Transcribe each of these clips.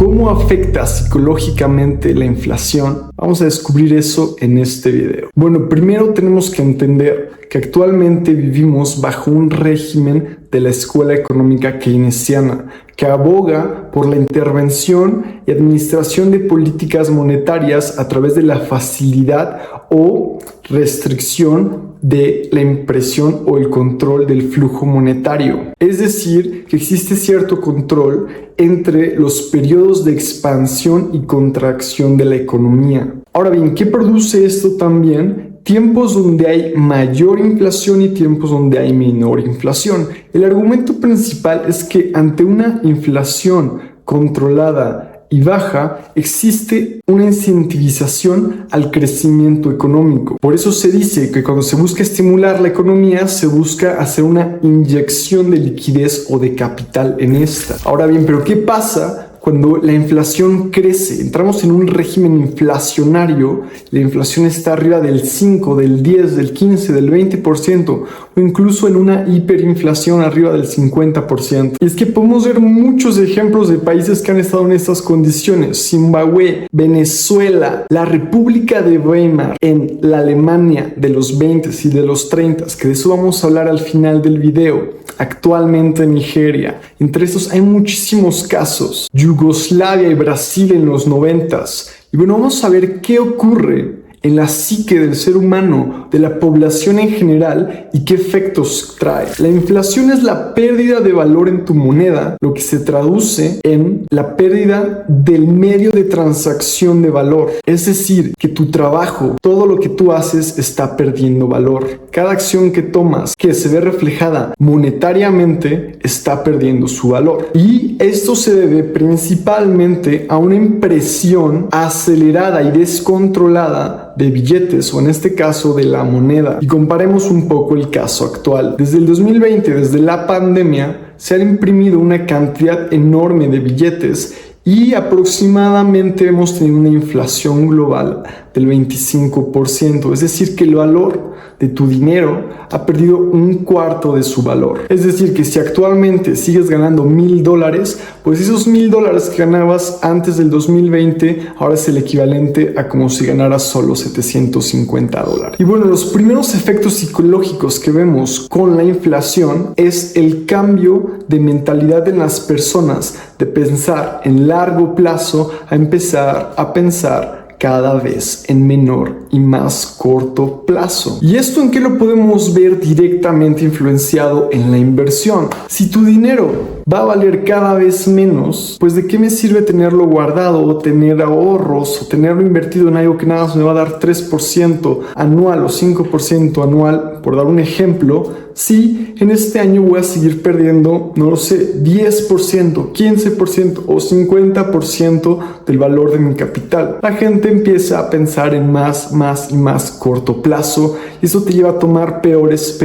¿Cómo afecta psicológicamente la inflación? Vamos a descubrir eso en este video. Bueno, primero tenemos que entender que actualmente vivimos bajo un régimen de la escuela económica keynesiana que aboga por la intervención y administración de políticas monetarias a través de la facilidad o restricción de la impresión o el control del flujo monetario. Es decir, que existe cierto control entre los periodos de expansión y contracción de la economía. Ahora bien, ¿qué produce esto también? Tiempos donde hay mayor inflación y tiempos donde hay menor inflación. El argumento principal es que ante una inflación controlada y baja, existe una incentivización al crecimiento económico. Por eso se dice que cuando se busca estimular la economía, se busca hacer una inyección de liquidez o de capital en esta. Ahora bien, ¿pero qué pasa cuando la inflación crece? Entramos en un régimen inflacionario, la inflación está arriba del 5, del 10, del 15, del 20% o incluso en una hiperinflación arriba del 50%. Y es que podemos ver muchos ejemplos de países que han estado en estas condiciones: Zimbabue, Venezuela, la República de Weimar, en la Alemania de los 20s y de los 30s, que de eso vamos a hablar al final del video. Actualmente en Nigeria. Entre estos hay muchísimos casos. Yugoslavia y Brasil en los 90s. Y bueno, vamos a ver qué ocurre en la psique del ser humano, de la población en general y qué efectos trae. La inflación es la pérdida de valor en tu moneda, lo que se traduce en la pérdida del medio de transacción de valor. Es decir, que tu trabajo, todo lo que tú haces está perdiendo valor. Cada acción que tomas que se ve reflejada monetariamente está perdiendo su valor. Y esto se debe principalmente a una impresión acelerada y descontrolada de billetes, o en este caso de la moneda. Y comparemos un poco el caso actual. Desde el 2020, desde la pandemia, se han imprimido una cantidad enorme de billetes y aproximadamente hemos tenido una inflación global del 25%. Es decir, que el valor de tu dinero ha perdido un cuarto de su valor. Es decir, que si actualmente sigues ganando $1,000, pues esos $1,000 que ganabas antes del 2020 ahora es el equivalente a como si ganaras solo $750. Y bueno, los primeros efectos psicológicos que vemos con la inflación es el cambio de mentalidad en las personas, de pensar en largo plazo a empezar a pensar cada vez en menor y más corto plazo. ¿Y esto en qué lo podemos ver directamente influenciado? En la inversión. Si tu dinero va a valer cada vez menos, pues ¿de qué me sirve tenerlo guardado o tener ahorros o tenerlo invertido en algo que nada más me va a dar 3% anual o 5% anual, por dar un ejemplo, si en este año voy a seguir perdiendo, no lo sé, 10%, 15% o 50% del valor de mi capital? La gente empieza a pensar en más y más corto plazo y eso te lleva a tomar peores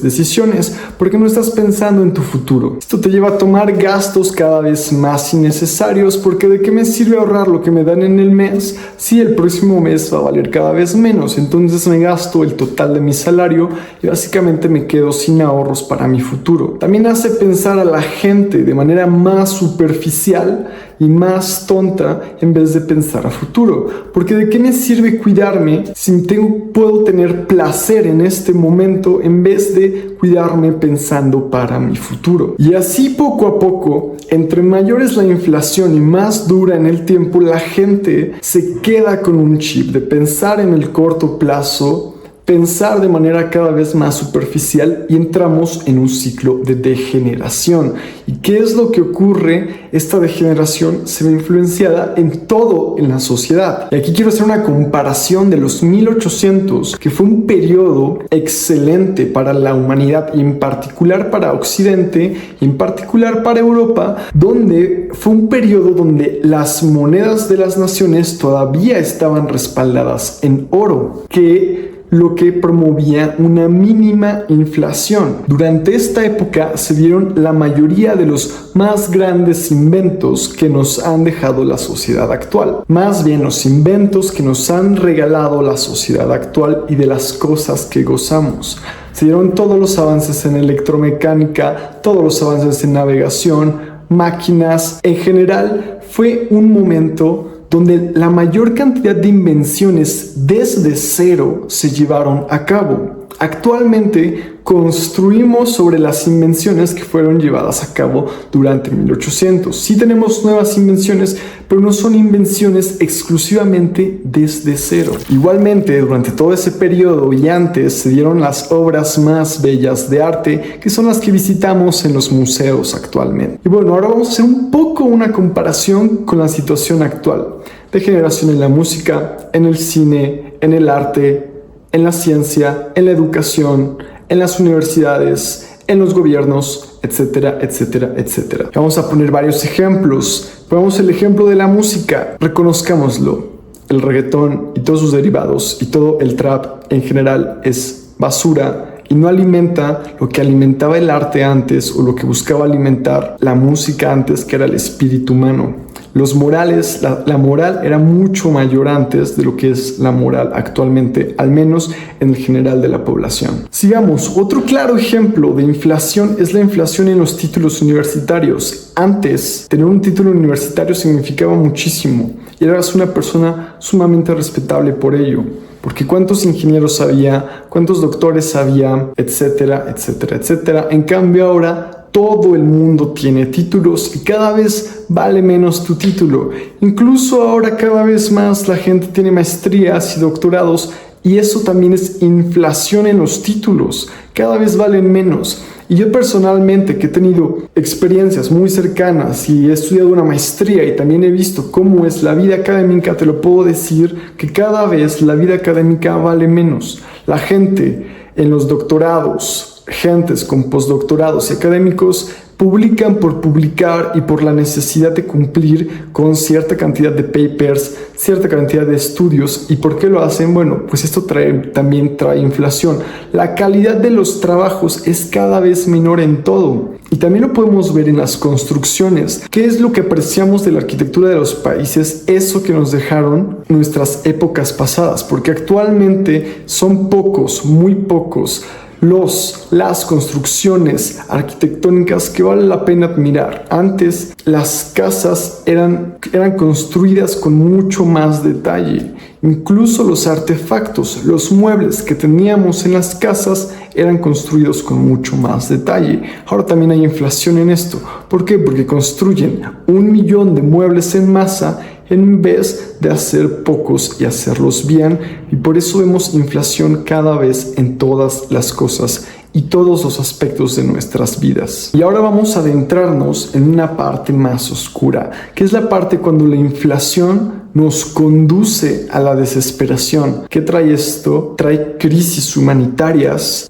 decisiones porque no estás pensando en tu futuro. Esto te lleva a tomar gastos cada vez más innecesarios porque ¿de qué me sirve ahorrar lo que me dan en el mes si el próximo mes va a valer cada vez menos? Entonces me gasto el total de mi salario y básicamente me quedo sin ahorros para mi futuro. También hace pensar a la gente de manera más superficial y más tonta en vez de pensar a futuro. Porque ¿de qué me sirve cuidarme si puedo tener placer en este momento en vez de cuidarme pensando para mi futuro? Y así poco a poco, entre mayor es la inflación y más dura en el tiempo, la gente se queda con un chip de pensar en el corto plazo, pensar de manera cada vez más superficial y entramos en un ciclo de degeneración. ¿Y qué es lo que ocurre? Esta degeneración se ve influenciada en todo en la sociedad. Y aquí quiero hacer una comparación de los 1800, que fue un periodo excelente para la humanidad y en particular para Occidente y en particular para Europa, donde fue un periodo donde las monedas de las naciones todavía estaban respaldadas en oro, lo que promovía una mínima inflación. Durante esta época se dieron la mayoría de los más grandes inventos que nos han dejado la sociedad actual. Más bien los inventos que nos han regalado la sociedad actual y de las cosas que gozamos. Se dieron todos los avances en electromecánica, todos los avances en navegación, máquinas. En general fue un momento donde la mayor cantidad de invenciones desde cero se llevaron a cabo. Actualmente construimos sobre las invenciones que fueron llevadas a cabo durante 1800. Sí tenemos nuevas invenciones, pero no son invenciones exclusivamente desde cero. Igualmente, durante todo ese periodo y antes se dieron las obras más bellas de arte, que son las que visitamos en los museos actualmente. Y bueno, ahora vamos a hacer un poco una comparación con la situación actual. Degeneración en la música, en el cine, en el arte, en la ciencia, en la educación, en las universidades, en los gobiernos, etcétera, etcétera, etcétera. Vamos a poner varios ejemplos. Ponemos el ejemplo de la música. Reconozcámoslo. El reggaetón y todos sus derivados y todo el trap en general es basura y no alimenta lo que alimentaba el arte antes o lo que buscaba alimentar la música antes, que era el espíritu humano. Los morales, la moral era mucho mayor antes de lo que es la moral actualmente, al menos en el general de la población. Sigamos, otro claro ejemplo de inflación es la inflación en los títulos universitarios. Antes, tener un título universitario significaba muchísimo y eras una persona sumamente respetable por ello. Porque cuántos ingenieros había, cuántos doctores había, etcétera, etcétera, etcétera. En cambio ahora todo el mundo tiene títulos y cada vez vale menos tu título. Incluso ahora cada vez más la gente tiene maestrías y doctorados y eso también es inflación en los títulos. Cada vez valen menos. Y yo personalmente, que he tenido experiencias muy cercanas y he estudiado una maestría y también he visto cómo es la vida académica, te lo puedo decir que cada vez la vida académica vale menos. La gente en los doctorados, gentes con postdoctorados y académicos publican por publicar y por la necesidad de cumplir con cierta cantidad de papers, cierta cantidad de estudios. ¿Y por qué lo hacen? Bueno, pues esto también trae inflación. La calidad de los trabajos es cada vez menor en todo. Y también lo podemos ver en las construcciones. ¿Qué es lo que apreciamos de la arquitectura de los países? Eso que nos dejaron nuestras épocas pasadas, porque actualmente son pocos, muy pocos, las construcciones arquitectónicas que vale la pena admirar. Antes las casas eran construidas con mucho más detalle. Incluso los artefactos, los muebles que teníamos en las casas eran construidos con mucho más detalle. Ahora también hay inflación en esto. ¿Por qué? Porque construyen 1 millón de muebles en masa en vez de hacer pocos y hacerlos bien, y por eso vemos inflación cada vez en todas las cosas y todos los aspectos de nuestras vidas. Y ahora vamos a adentrarnos en una parte más oscura, que es la parte cuando la inflación nos conduce a la desesperación. ¿Qué trae esto? Trae crisis humanitarias,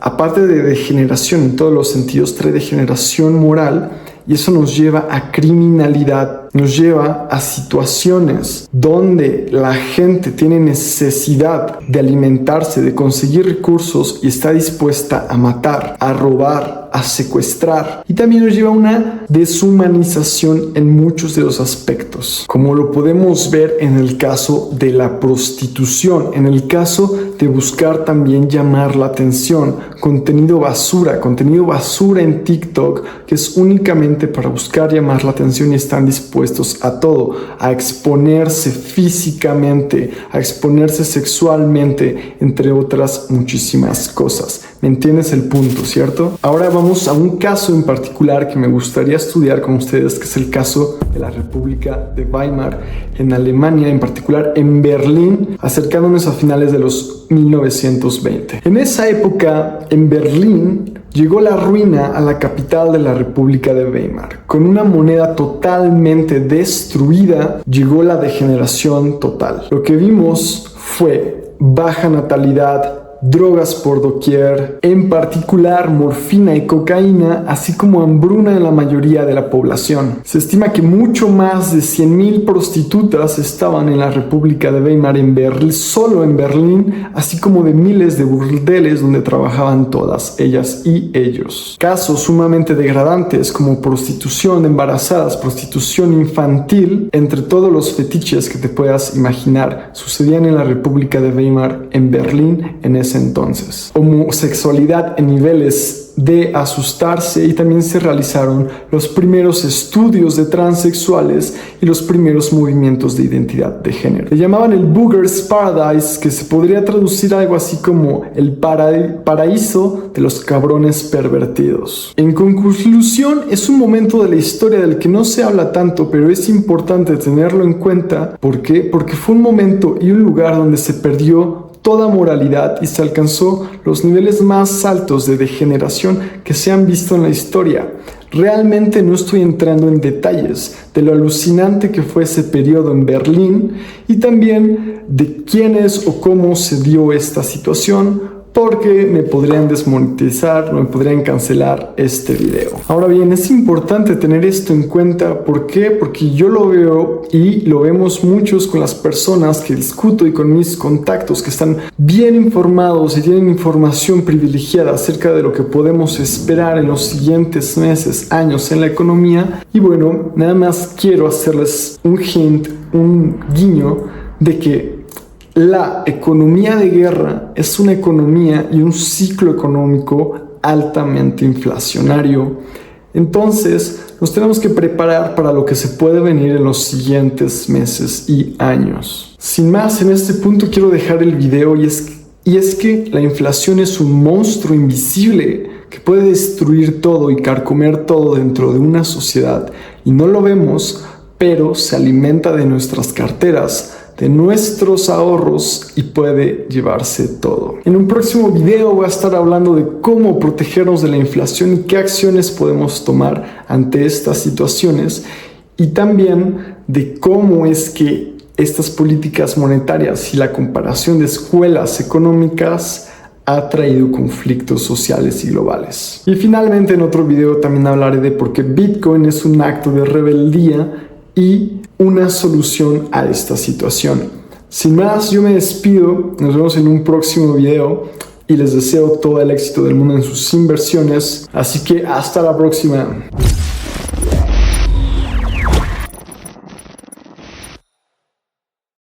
aparte de degeneración en todos los sentidos, trae degeneración moral. Y eso nos lleva a criminalidad, nos lleva a situaciones donde la gente tiene necesidad de alimentarse, de conseguir recursos y está dispuesta a matar, a robar, a secuestrar. Y también nos lleva a una deshumanización en muchos de los aspectos, como lo podemos ver en el caso de la prostitución, en el caso de buscar también llamar la atención, contenido basura en TikTok que es únicamente para buscar llamar la atención y están dispuestos a todo, a exponerse físicamente, a exponerse sexualmente, entre otras muchísimas cosas. ¿Me entiendes el punto, cierto? Ahora vamos a un caso en particular que me gustaría estudiar con ustedes, que es el caso de la República de Weimar en Alemania, en particular en Berlín, acercándonos a finales de los 1920. En esa época, en Berlín, llegó la ruina a la capital de la República de Weimar. Con una moneda totalmente destruida, llegó la degeneración total. Lo que vimos fue baja natalidad, drogas por doquier, en particular morfina y cocaína, así como hambruna en la mayoría de la población. Se estima que mucho más de 100,000 prostitutas estaban en la República de Weimar, solo en Berlín, así como de miles de burdeles donde trabajaban todas ellas y ellos. Casos sumamente degradantes como prostitución de embarazadas, prostitución infantil, entre todos los fetiches que te puedas imaginar, sucedían en la República de Weimar, en Berlín, en ese entonces. Homosexualidad en niveles de asustarse y también se realizaron los primeros estudios de transexuales y los primeros movimientos de identidad de género. Le llamaban el Booger's Paradise, que se podría traducir algo así como el paraíso de los cabrones pervertidos. En conclusión, es un momento de la historia del que no se habla tanto, pero es importante tenerlo en cuenta. ¿Por qué? Porque fue un momento y un lugar donde se perdió toda moralidad y se alcanzó los niveles más altos de degeneración que se han visto en la historia. Realmente no estoy entrando en detalles de lo alucinante que fue ese periodo en Berlín y también de quién es o cómo se dio esta situación, porque me podrían desmonetizar, me podrían cancelar este video. Ahora bien, es importante tener esto en cuenta. ¿Por qué? Porque yo lo veo y lo vemos muchos con las personas que discuto y con mis contactos que están bien informados y tienen información privilegiada acerca de lo que podemos esperar en los siguientes meses, años en la economía. Y bueno, nada más quiero hacerles un hint, un guiño de que la economía de guerra es una economía y un ciclo económico altamente inflacionario. Entonces, nos tenemos que preparar para lo que se puede venir en los siguientes meses y años. Sin más, en este punto quiero dejar el video y es que la inflación es un monstruo invisible que puede destruir todo y carcomer todo dentro de una sociedad y no lo vemos, pero se alimenta de nuestras carteras, de nuestros ahorros y puede llevarse todo. En un próximo video voy a estar hablando de cómo protegernos de la inflación y qué acciones podemos tomar ante estas situaciones y también de cómo es que estas políticas monetarias y la comparación de escuelas económicas ha traído conflictos sociales y globales. Y finalmente en otro video también hablaré de por qué Bitcoin es un acto de rebeldía y una solución a esta situación. Sin más, yo me despido, nos vemos en un próximo video y les deseo todo el éxito del mundo en sus inversiones, así que hasta la próxima.